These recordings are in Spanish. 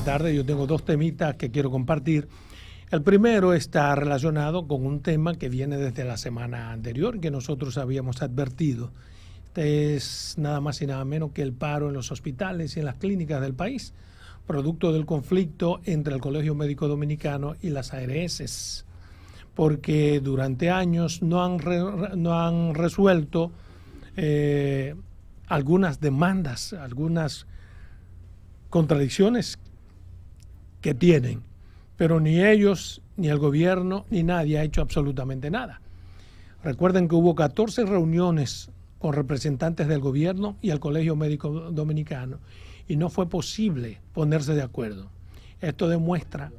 tarde. Yo tengo dos temitas que quiero compartir. El primero está relacionado con un tema que viene desde la semana anterior, que nosotros habíamos advertido. Este es nada más y nada menos que el paro en los hospitales y en las clínicas del país, producto del conflicto entre el Colegio Médico Dominicano y las ARS, porque durante años no han resuelto algunas demandas, algunas contradicciones que tienen, pero ni ellos, ni el gobierno, ni nadie ha hecho absolutamente nada. Recuerden que hubo 14 reuniones con representantes del gobierno y el Colegio Médico Dominicano y no fue posible ponerse de acuerdo. Esto demuestra,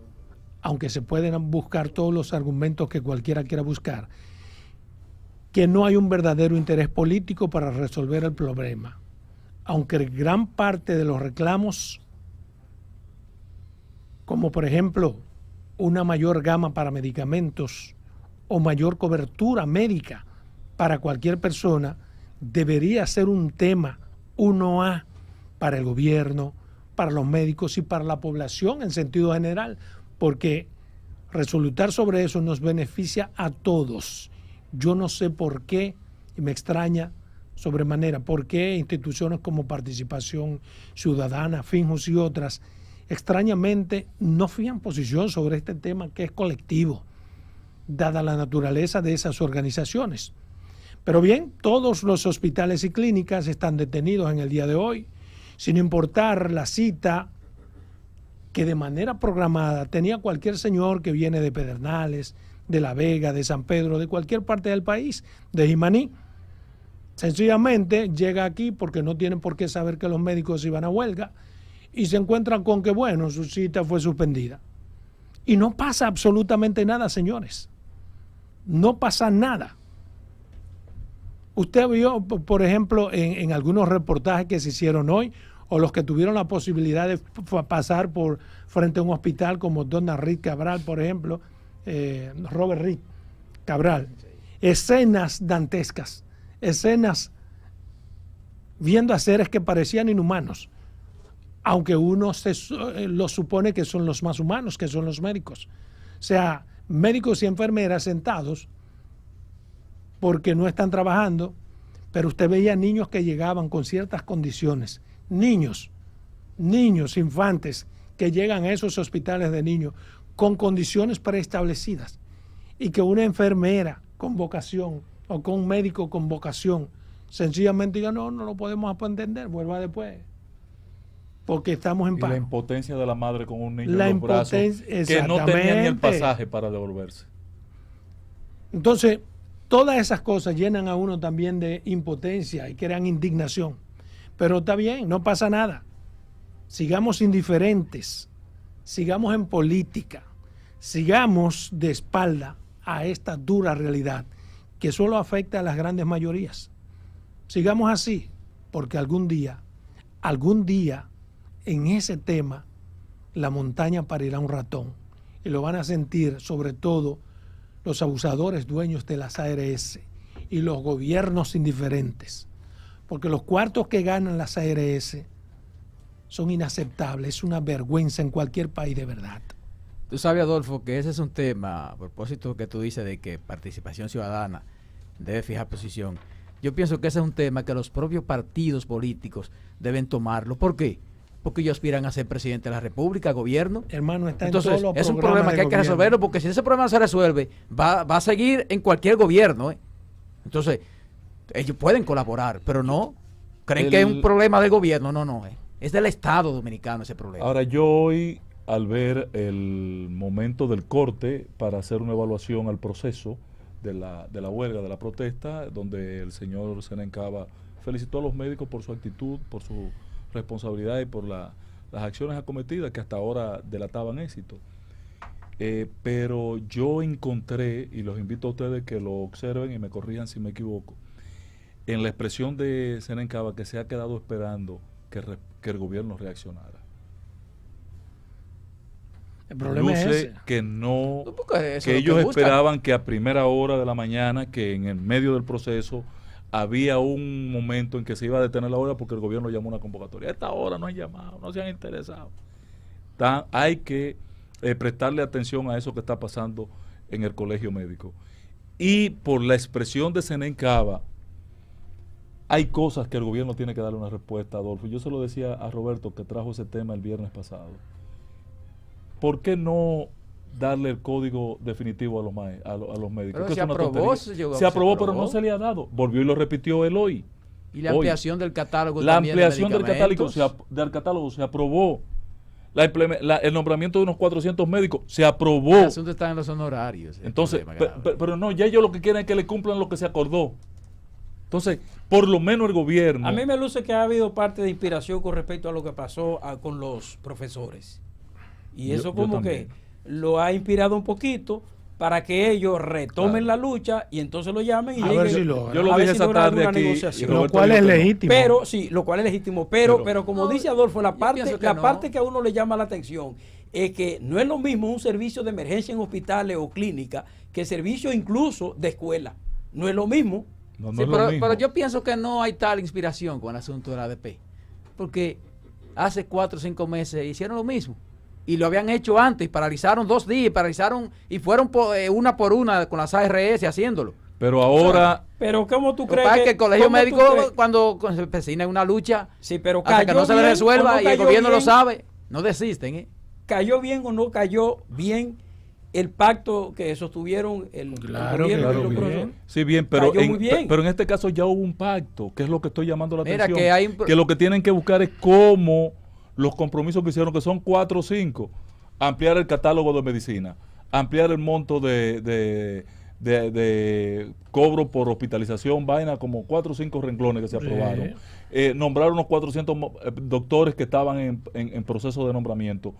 aunque se pueden buscar todos los argumentos que cualquiera quiera buscar, que no hay un verdadero interés político para resolver el problema. Aunque gran parte de los reclamos, como por ejemplo una mayor gama para medicamentos o mayor cobertura médica para cualquier persona, debería ser un tema 1A para el gobierno, para los médicos y para la población en sentido general, porque resolutar sobre eso nos beneficia a todos. Yo no sé por qué, y me extraña sobremanera, por qué instituciones como Participación Ciudadana, Finjus y otras, extrañamente no fijan posición sobre este tema que es colectivo, dada la naturaleza de esas organizaciones. Pero bien, todos los hospitales y clínicas están detenidos en el día de hoy, sin importar la cita que de manera programada tenía cualquier señor que viene de Pedernales, de La Vega, de San Pedro, de cualquier parte del país, de Jimaní. Sencillamente llega aquí porque no tienen por qué saber que los médicos iban a huelga y se encuentran con que, bueno, su cita fue suspendida. Y no pasa absolutamente nada, señores. No pasa nada. Usted vio, por ejemplo, en algunos reportajes que se hicieron hoy, o los que tuvieron la posibilidad de pasar por frente a un hospital como Donna Reed Cabral, por ejemplo, Robert Reed Cabral, escenas dantescas, escenas viendo a seres que parecían inhumanos, aunque uno lo supone que son los más humanos, que son los médicos. O sea, médicos y enfermeras sentados porque no están trabajando, pero usted veía niños que llegaban con ciertas condiciones, niños, infantes, que llegan a esos hospitales de niños con condiciones preestablecidas y que una enfermera con vocación o con un médico con vocación sencillamente diga, no lo podemos entender, vuelva después, porque estamos en paro. Y la impotencia de la madre con un niño en los brazos que no tenía ni el pasaje para devolverse. Entonces, todas esas cosas llenan a uno también de impotencia y crean indignación. Pero está bien, no pasa nada. Sigamos indiferentes, sigamos en política, sigamos de espalda a esta dura realidad que solo afecta a las grandes mayorías. Sigamos así, porque algún día, en ese tema, la montaña parirá un ratón y lo van a sentir sobre todo los abusadores dueños de las ARS y los gobiernos indiferentes. Porque los cuartos que ganan las ARS son inaceptables, es una vergüenza en cualquier país de verdad. Tú sabes, Adolfo, que ese es un tema, a propósito que tú dices de que Participación Ciudadana debe fijar posición. Yo pienso que ese es un tema que los propios partidos políticos deben tomarlo. ¿Por qué? Porque ellos aspiran a ser presidente de la República, gobierno. Hermano, está entonces, en todos los es un problema que hay que resolverlo, porque si ese problema se resuelve, va a seguir en cualquier gobierno. Entonces, ellos pueden colaborar, pero no creen que es un problema del gobierno. No, es del Estado dominicano ese problema. Ahora, yo hoy, al ver el momento del corte para hacer una evaluación al proceso de la huelga, de la protesta, donde el señor Zenén Cava felicitó a los médicos por su actitud, por su responsabilidad y por las acciones acometidas que hasta ahora delataban éxito. Pero yo encontré, y los invito a ustedes que lo observen y me corrijan si me equivoco, en la expresión de Zenén Cava que se ha quedado esperando que el gobierno reaccionara. El problema es ese. Que no, que ellos esperaban que a primera hora de la mañana, que en el medio del proceso había un momento en que se iba a detener la hora porque el gobierno llamó una convocatoria. A esta hora no han llamado, no se han interesado. hay que prestarle atención a eso que está pasando en el colegio médico. Y por la expresión de Zenén Cava, hay cosas que el gobierno tiene que darle una respuesta, Adolfo. Yo se lo decía a Roberto, que trajo ese tema el viernes pasado. ¿Por qué no darle el código definitivo a los médicos? Pero se aprobó, pero no se le ha dado. Volvió y lo repitió él hoy. Y la ampliación del catálogo La también ampliación de del catálogo se aprobó. El nombramiento de unos 400 médicos se aprobó. El asunto está en los honorarios. Entonces, pero no, ya ellos lo que quieren es que le cumplan lo que se acordó. Entonces, por lo menos el gobierno... A mí me luce que ha habido parte de inspiración con respecto a lo que pasó con los profesores. Y eso como que lo ha inspirado un poquito para que ellos retomen la lucha y entonces lo llamen y a ver si lo yo lo dije esa tarde aquí, lo cual es legítimo. Pero sí, lo cual es legítimo, pero como dice Adolfo, la parte que a uno le llama la atención es que no es lo mismo un servicio de emergencia en hospitales o clínicas que servicio incluso de escuela. No es lo mismo. No, sí, pero yo pienso que no hay tal inspiración con el asunto de la ADP, porque hace 4 o 5 meses hicieron lo mismo y lo habían hecho antes, paralizaron 2 días, y fueron una por una con las ARS haciéndolo. Pero ahora... Pero ¿cómo tú crees que el colegio médico cuando se empecina en una lucha, sí, pero hasta que no se le resuelva y el gobierno lo sabe, no desisten, ¿Cayó bien o no cayó bien el pacto que sostuvieron el gobierno y los profesores? Sí, bien, pero en este caso ya hubo un pacto, que es lo que estoy llamando la atención. Que lo que tienen que buscar es cómo los compromisos que hicieron, que son 4 o 5, ampliar el catálogo de medicina, ampliar el monto de cobro por hospitalización, vaina, como 4 o 5 renglones que se aprobaron. Nombrar unos 400 doctores que estaban en proceso de nombramiento.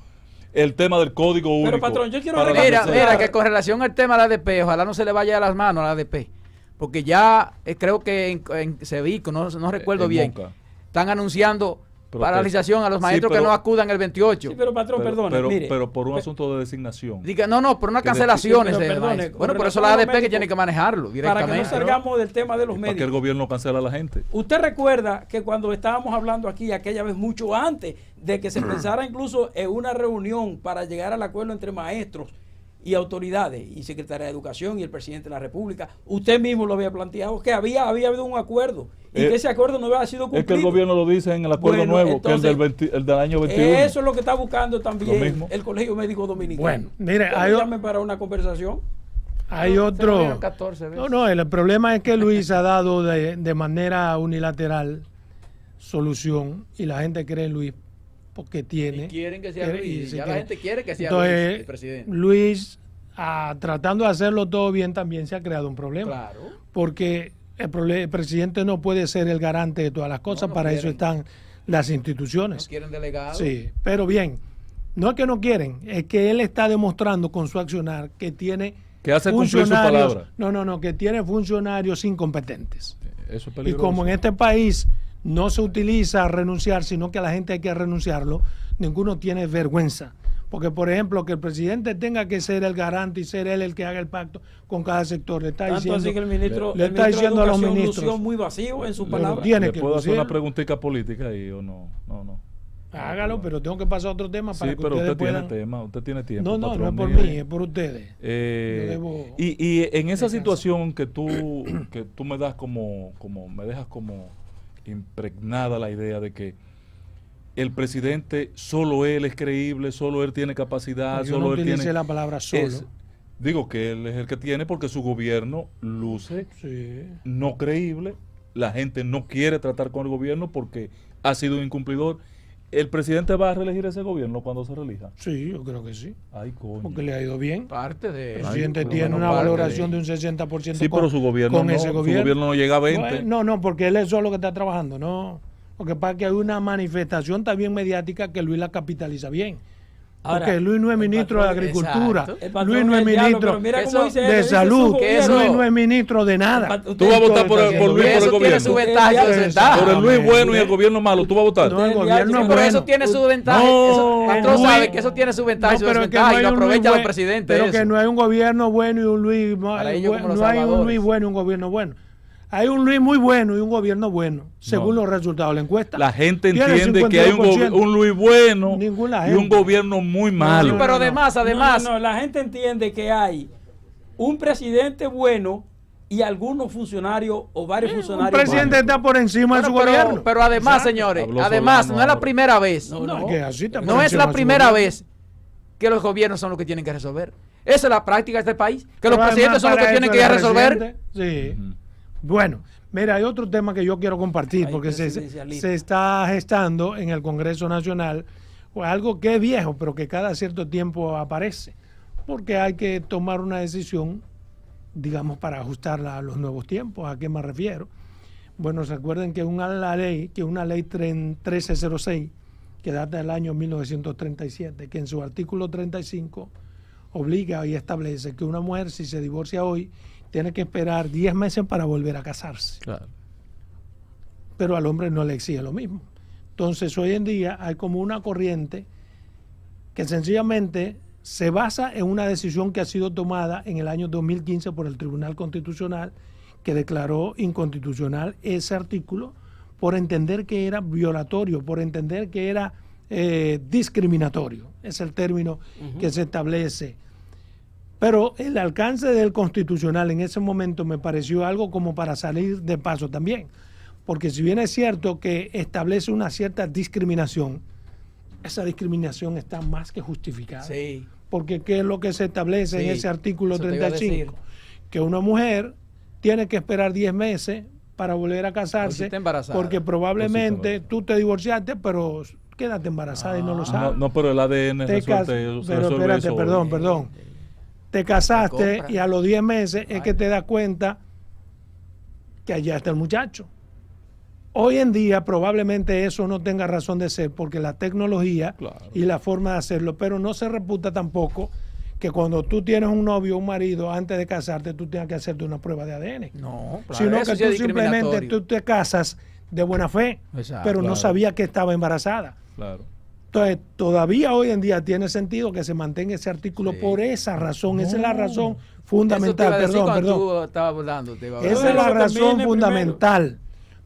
El tema del código único. Pero patrón, yo quiero mira que con relación al tema de la ADP, ojalá no se le vaya a las manos a la ADP, porque ya creo que en Sevico, no recuerdo bien, Moca, están anunciando paralización a los maestros que no acudan el 28. Sí, pero patrón, perdone, mire. Pero por un asunto de designación. Diga, no, por unas cancelaciones. Bueno, por eso la ADP que tiene que manejarlo directamente. Para que no salgamos del tema de los médicos. Para que el gobierno cancela a la gente. Usted recuerda que cuando estábamos hablando aquí aquella vez, mucho antes de que se pensara incluso en una reunión para llegar al acuerdo entre maestros y autoridades y Secretaría de Educación y el presidente de la República, usted mismo lo había planteado, que había habido un acuerdo y que ese acuerdo no había sido cumplido. Es que el gobierno lo dice en el acuerdo nuevo, entonces, que el del año 21. Eso es lo que está buscando también el Colegio Médico Dominicano. Bueno, mire, llamen para una conversación. Hay otro... el problema es que Luis ha dado de manera unilateral solución y la gente cree en Luis porque tiene... Y quieren que sea Luis, ya la gente quiere que sea entonces, Luis, el presidente. Luis, tratando de hacerlo todo bien, también se ha creado un problema. Claro. Porque el presidente no puede ser el garante de todas las cosas, para eso están las instituciones. No quieren delegados. Sí, pero bien, no es que no quieren, es que él está demostrando con su accionar que tiene que hace cumplir su palabra. No, que tiene funcionarios incompetentes. Eso es peligroso. Y como en este país no se utiliza renunciar, sino que a la gente hay que renunciarlo, ninguno tiene vergüenza. Porque, por ejemplo, que el presidente tenga que ser el garante y ser él el que haga el pacto con cada sector. Le está diciendo, así que el ministro, le está diciendo a los ministros. Lució muy vacío en su palabra. Tiene que ¿puedo hacer una preguntita política ahí o no? No. Hágalo, pero tengo que pasar a otro tema para que pero ustedes usted puedan... tiene tema, usted tiene tiempo. No es por mí, es por ustedes. Y en esa situación que tú me das me dejas como impregnada la idea de que el presidente, solo él es creíble, solo él tiene capacidad, yo solo no él utilicé tiene... la palabra solo. Digo que él es el que tiene porque su gobierno luce no creíble, la gente no quiere tratar con el gobierno porque ha sido un incumplidor. ¿El presidente va a reelegir ese gobierno cuando se reelija? Sí, yo creo que sí. Ay, coño. Porque le ha ido bien. Parte de... El presidente tiene una valoración de un 60%. Sí, pero su gobierno no llega a 20%. No, porque él es solo que está trabajando, no. Lo que pasa es que hay una manifestación también mediática que Luis la capitaliza bien. Ahora, porque Luis no es ministro de Agricultura, Luis no es ministro de Salud, Luis no es ministro de nada. ¿Tú vas a votar por Luis por el gobierno? Tiene su ventaja, por el Luis bueno y el gobierno malo, ¿tú vas a votar? No, el gobierno bueno. Eso tiene su ventaja. Patrón sabe que eso tiene su ventaja y su desventaja y lo aprovecha el presidente. Pero que no hay un gobierno bueno y un Luis malo. No hay un Luis bueno y un gobierno bueno. Hay un Luis muy bueno y un gobierno bueno, según los resultados de la encuesta. La gente Tiene entiende que hay 52%. un Luis bueno Ninguna y un gente. gobierno muy malo. Sí, pero además, No, la gente entiende que hay un presidente bueno y algunos funcionarios o varios Un funcionarios presidente malos. está por encima de su gobierno. pero además, Exacto. señores, Habló además, Solano no es la ahora. primera vez. No, No, que así está por No es encima la de su primera gobierno. vez que los gobiernos son los que tienen que resolver. Esa es la práctica de este país. Que los Pero presidentes además son los que para tienen eso que ir a el resolver. presidente, sí. Ujú. Bueno, mira, hay otro tema que yo quiero compartir Hay porque se presidencialismo. está gestando en el Congreso Nacional algo que es viejo, pero que cada cierto tiempo aparece, porque hay que tomar una decisión, digamos, para ajustarla a los nuevos tiempos. ¿A qué me refiero? Bueno, recuerden que una ley 1306, que data del año 1937, que en su artículo 35 obliga y establece que una mujer, si se divorcia hoy, tiene que esperar 10 meses para volver a casarse. Claro. Pero al hombre no le exige lo mismo. Entonces, hoy en día hay como una corriente que sencillamente se basa en una decisión que ha sido tomada en el año 2015 por el Tribunal Constitucional, que declaró inconstitucional ese artículo por entender que era violatorio, por entender que era discriminatorio. Es el término que se establece. Pero el alcance del constitucional en ese momento me pareció algo como para salir de paso también. Porque si bien es cierto que establece una cierta discriminación, esa discriminación está más que justificada. Sí. Porque ¿qué es lo que se establece en Sí, ese artículo eso te iba a 35? decir. Que una mujer tiene que esperar 10 meses para volver a O si casarse, está embarazada. porque probablemente O si está tú te divorciaste, pero quédate embarazada y no lo sabes. No, pero el ADN Te cas- resuelve pero espérate, eso. perdón. Te casaste compra. y a los 10 meses es Ay. que te das cuenta que allá está el muchacho. Hoy en día probablemente eso no tenga razón de ser porque la tecnología Claro. y la forma de hacerlo, pero no se reputa tampoco que cuando tú tienes un novio o un marido, antes de casarte, tú tengas que hacerte una prueba de ADN. No, claro, Sino eso que sí es tú simplemente discriminatorio. tú te casas de buena fe, Exacto. pero no Claro. sabía que estaba embarazada. Claro. Entonces, todavía hoy en día tiene sentido que se mantenga ese artículo Sí. por esa razón. Esa es la razón Eso te fundamental. iba a decir Perdón. cuando tú estabas hablando, te iba a hablar. Esa es la Pero razón termine fundamental.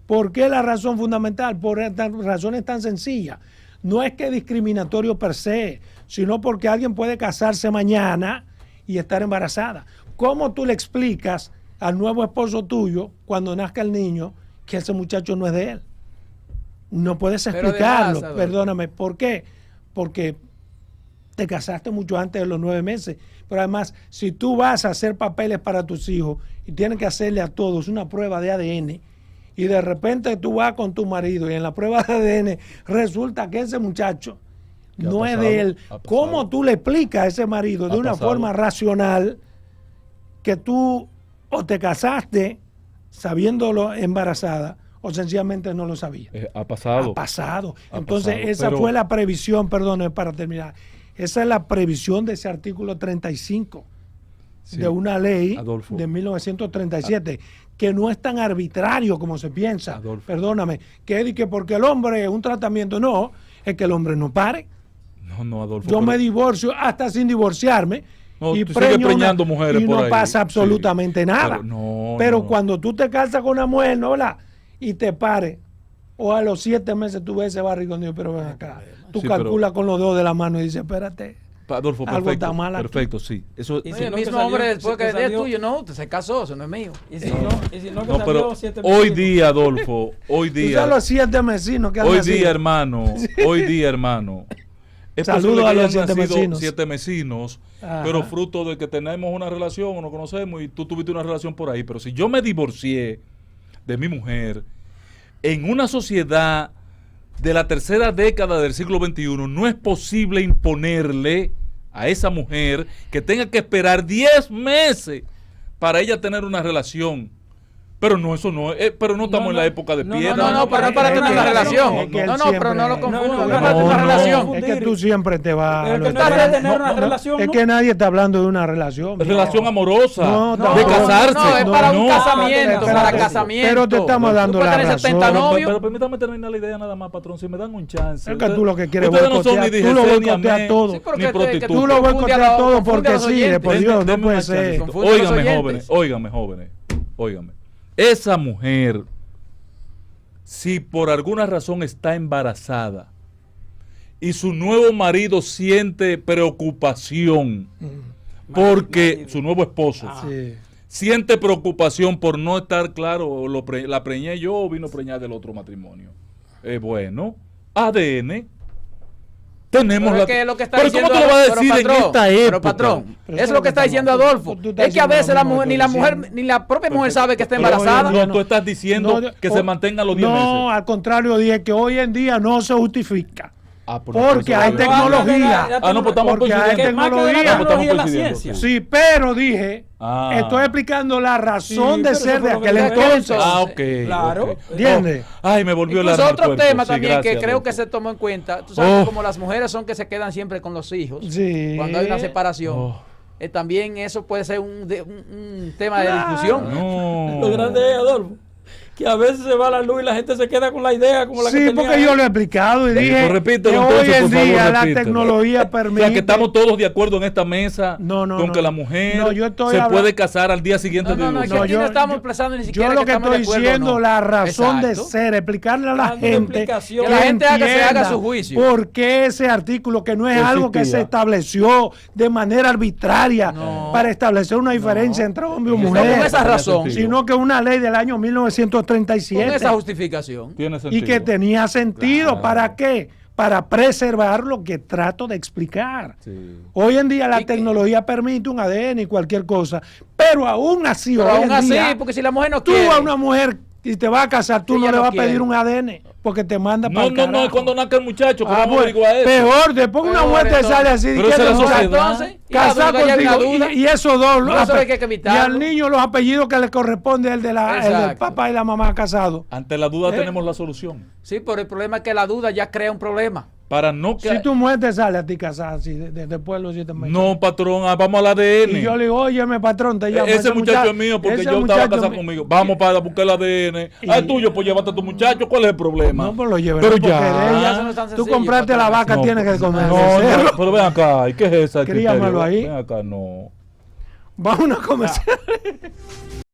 ¿Por qué la razón fundamental? Por razones tan sencillas. No es que es discriminatorio per se, sino porque alguien puede casarse mañana y estar embarazada. ¿Cómo tú le explicas al nuevo esposo tuyo, cuando nazca el niño, que ese muchacho no es de él? No puedes Pero explicarlo, además, Adolfo, perdóname. ¿Por qué? Porque te casaste mucho antes de los 9 meses. Pero además, si tú vas a hacer papeles para tus hijos y tienes que hacerle a todos una prueba de ADN, y de repente tú vas con tu marido y en la prueba de ADN resulta que ese muchacho ¿Qué ha no es pasado? de él, Ha pasado. ¿cómo tú le explicas a ese marido de Ha una pasado. forma racional que tú o te casaste sabiéndolo embarazada o sencillamente no lo sabías? Ha pasado. Ha pasado. Ha Entonces, pasado, esa pero- fue la previsión, perdón, para terminar. Esa es la previsión de ese artículo 35 Sí. de una ley Adolfo. de 1937, que no es tan arbitrario como se piensa. Adolfo. Perdóname, que es de que porque el hombre es un tratamiento, no, es que el hombre no pare. No, Adolfo. Yo pero- me divorcio hasta sin divorciarme. No, y tú sigues preño preñando mujeres y por no ahí. pasa absolutamente Sí. nada. Pero no. Cuando tú te casas con una mujer, ¿no? ¿Verdad? Y te pares, o a los 7 meses tú ves ese barrigón, digo, pero ven acá. Tú Sí, calculas con los dedos de la mano y dices, espérate. Adolfo, algo perfecto. está mal aquí. Perfecto, sí. Eso, Y Oye, si el no, que mismo salió- hombre después que que es salió- tuyo, no, usted se casó, eso no es mío. Y si no, que no, salió pero 7 hoy vecinos. día, Adolfo, hoy Tú sabes día, los 7 vecinos que han hoy nacido. día, hermano, hoy día, hermano. Es Saludos posible que a los hayan 7 nacido vecinos. 7 vecinos, Ajá. pero fruto de que tenemos una relación o nos conocemos y tú tuviste una relación por ahí. Pero si yo me divorcié de mi mujer en una sociedad de la tercera década del siglo XXI, no es posible imponerle a esa mujer que tenga que esperar 10 meses para ella tener una relación. Pero no, eso no es, pero no estamos No, en la no. época de No, piedra. No, no, pero no para Es tener que- una relación. es que él No, no, pero no lo siempre- confundas. No, No, no, para tener una no, relación. no. Es que tú siempre te vas Pero a que los no debe extremos. tener una relación, Es ¿no? que nadie está hablando de una relación. Relación amorosa, No, de no, casarse. No, es para un No. casamiento, Espérate, para espérate. casamiento. Pero te estamos Tú dando puedes la tener razón. 70 Pero, novios. pero permítame terminar la idea nada más, patrón, si me dan un chance. Es que tú lo que quieres ustedes no son boicotear, ni tú lo DGC, ni boicoteas AME, todo. Sí, pero ni que te- que prostitutas. Tú lo boicoteas todo porque sí, por Dios, no Denme puede una ser. chancecita. Confunde a los Óigame, oyentes. jóvenes, óigame, jóvenes, óigame. esa mujer, si por alguna razón está embarazada y su nuevo marido siente preocupación porque su nuevo esposo Sí. siente preocupación por no estar claro, la preñé yo o vino preñada del otro matrimonio. Bueno, ADN. Tenemos Pero la... es que lo que está pero diciendo ¿cómo tú lo vas a decir pero, en patrón, esta época? Pero patrón, Pero es lo que está diciendo Adolfo. tú estás Es que a diciendo veces lo la mismo mujer, que ni estoy la mujer, diciendo. ni la propia mujer sabe que está Pero hoy en embarazada. día No, tú estás diciendo que se mantengan los 10 No, meses. al contrario, dije que hoy en día no se justifica. Ah, pero Porque entonces- hay tecnología. Ah, no, pues estamos Porque hay coincidiendo. Más que de la tecnología. tecnología es la coincidiendo, ciencia. sí. Sí, pero dije, Ah. estoy explicando la razón Sí, de pero ser eso fue de lo que aquel dije. entonces. Ah, ok. Claro. ok. ¿Entiendes? Oh, ay, me volvió Incluso la otro tema también que creo que se se tomó en cuenta. Tú sabes Oh. que como las mujeres son que se quedan siempre con los hijos, Sí. cuando hay una separación, Oh. también eso puede ser un tema de Claro. discusión. No. Lo grande es, Adolfo, que a veces se va la luz y la gente se queda con la idea como la que Sí, tenía porque él. yo lo he explicado y dije Pues repítelo que entonces, hoy en por favor, día la repítelo. tecnología O permite. sea, que estamos todos de acuerdo en esta mesa No, no, con no. que la mujer No, yo estoy se hablando- puede casar al día siguiente No, no, no, de es que divorcio. aquí no estamos expresando ni siquiera Yo lo que que estamos de estoy acuerdo o diciendo, no. la razón de Exacto. ser, explicarle a la Dando una gente explicación. Que la gente haga- se haga entienda su juicio. por qué ese artículo, que no es algo que Existía. se estableció de manera arbitraria No. para establecer una diferencia entre hombre y No, mujer, con esa razón. sino que es una ley del año Con 1937 esa justificación. Tiene y sentido. que tenía sentido. Claro. ¿Para qué? Para preservar lo que trato de explicar. Sí. Hoy en día la Y que- tecnología permite un ADN y cualquier cosa, pero aún así, Pero hoy aún en así, día, porque si la mujer no tú quiere. a una mujer y te vas a casar, tú Si no ella le no vas a quiere. pedir un ADN porque te manda para No, el no, no, es carajo. cuando nazca el muchacho, que Ah, vamos a pues, averiguar eso. peor, después una Peor, mujer te entonces. sale así Pero esa es la diciendo, sociedad. Entonces, y la casar duda, ya hay una contigo duda. y esos dos No, eso hay que y evitarlo. al niño los apellidos que le corresponde el del Exacto. papá y la mamá casados. Ante la duda ¿Eh? tenemos la solución. Sí, pero el problema es que la duda ya crea un problema. Para no que... Si tu mujer te sale a ti casada así después de los 7 meses. No, patrón, vamos al ADN. Y yo le digo, óyeme, patrón, te llamo. Ese muchacho es mío porque ese yo estaba muchacho casado mío. conmigo. Vamos para buscar el ADN. Y- Ah, es tuyo, pues llévate a tu muchacho. ¿Cuál es el problema? No, pues lo llevé. Pero porque ya. de ella, Eso no es tan tú sencillo, compraste la patrón. vaca, No, tienes que comer. no, no, pero ven acá. ¿Y qué es esa? Críamelo ahí. Ven acá, no. Vamos a una comercial.